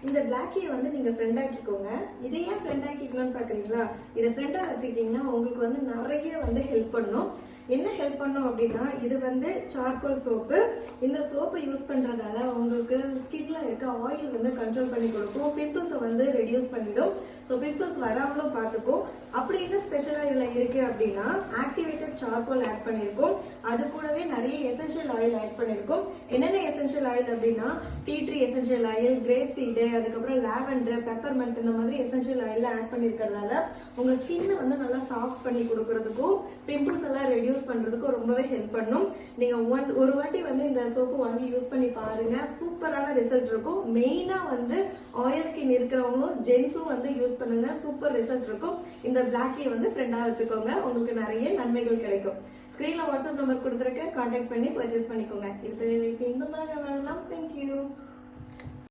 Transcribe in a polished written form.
இந்த பிளாக் கீயை வந்து நீங்க ஃப்ரெண்ட் ஆக்கிக்கோங்க. இதை ஏன் ஃப்ரெண்ட் ஆக்கிக்கணும்னு பாக்குறீங்களா? இதை ஃப்ரெண்டா வச்சுக்கிட்டீங்கன்னா உங்களுக்கு வந்து நிறைய வந்து ஹெல்ப் பண்ணும். என்ன ஹெல்ப் பண்ணும் அப்படின்னா, இது வந்து சார்கோல் சோப்பு. இந்த சோப்பை யூஸ் பண்றதால உங்களுக்கு ஸ்கின்ல இருக்க ஆயில் வந்து கண்ட்ரோல் பண்ணி கொடுக்கும். பிம்பிள்ஸை வந்து ரெடியூஸ் பண்ணிடும். ஸோ பிம்பிள்ஸ் வராமலும் பார்த்துக்கும். அப்படி என்ன ஸ்பெஷலா இதுல இருக்கு அப்படின்னா, ஆக்டிவேட்டட் சார்கோல் ஆட் பண்ணிருக்கோம். அது கூடவே நிறைய எசென்ஷியல் ஆயில் ஆட் பண்ணிருக்கோம். என்னென்ன எசென்ஷியல் ஆயில் அப்படின்னா, tea tree essential oil, grape seed, அதுக்கப்புறம் லாவெண்டர், பெப்பர்மெண்ட், இந்த மாதிரி எசென்ஷியல் ஆயில் ஆட் பண்ணிருக்கிறதால உங்க ஸ்கின் வந்து நல்லா சாஃப்ட் பண்ணி கொடுக்கறதுக்கும் பிம்பிள்ஸ் எல்லாம் ரெடியூஸ் பண்றதுக்கும் ரொம்பவே ஹெல்ப் பண்ணும். நீங்க ஒரு வாட்டி வந்து இந்த சோப்பு வாங்கி யூஸ் பண்ணி பாருங்க. சூப்பரான ரிசல்ட் இருக்கும். மெயினா வந்து ஆயில் ஸ்கின் இருக்கிறவங்களும் ஜென்ஸும் வந்து யூஸ் பண்ணுங்க. சூப்பர் ரிசல்ட் இருக்கும். இந்த பிளாக் கீ வந்து ஃப்ரெண்டா வச்சுக்கோங்க. உங்களுக்கு நிறைய நன்மைகள் கிடைக்கும். ஸ்கிரீன்ல வாட்ஸ்அப் நம்பர் கொடுத்துருக்க, கான்டாக்ட் பண்ணி பர்ச்சேஸ் பண்ணிக்கோங்க. இப்போ இன்பமாக வாழலாம். தேங்க்யூ.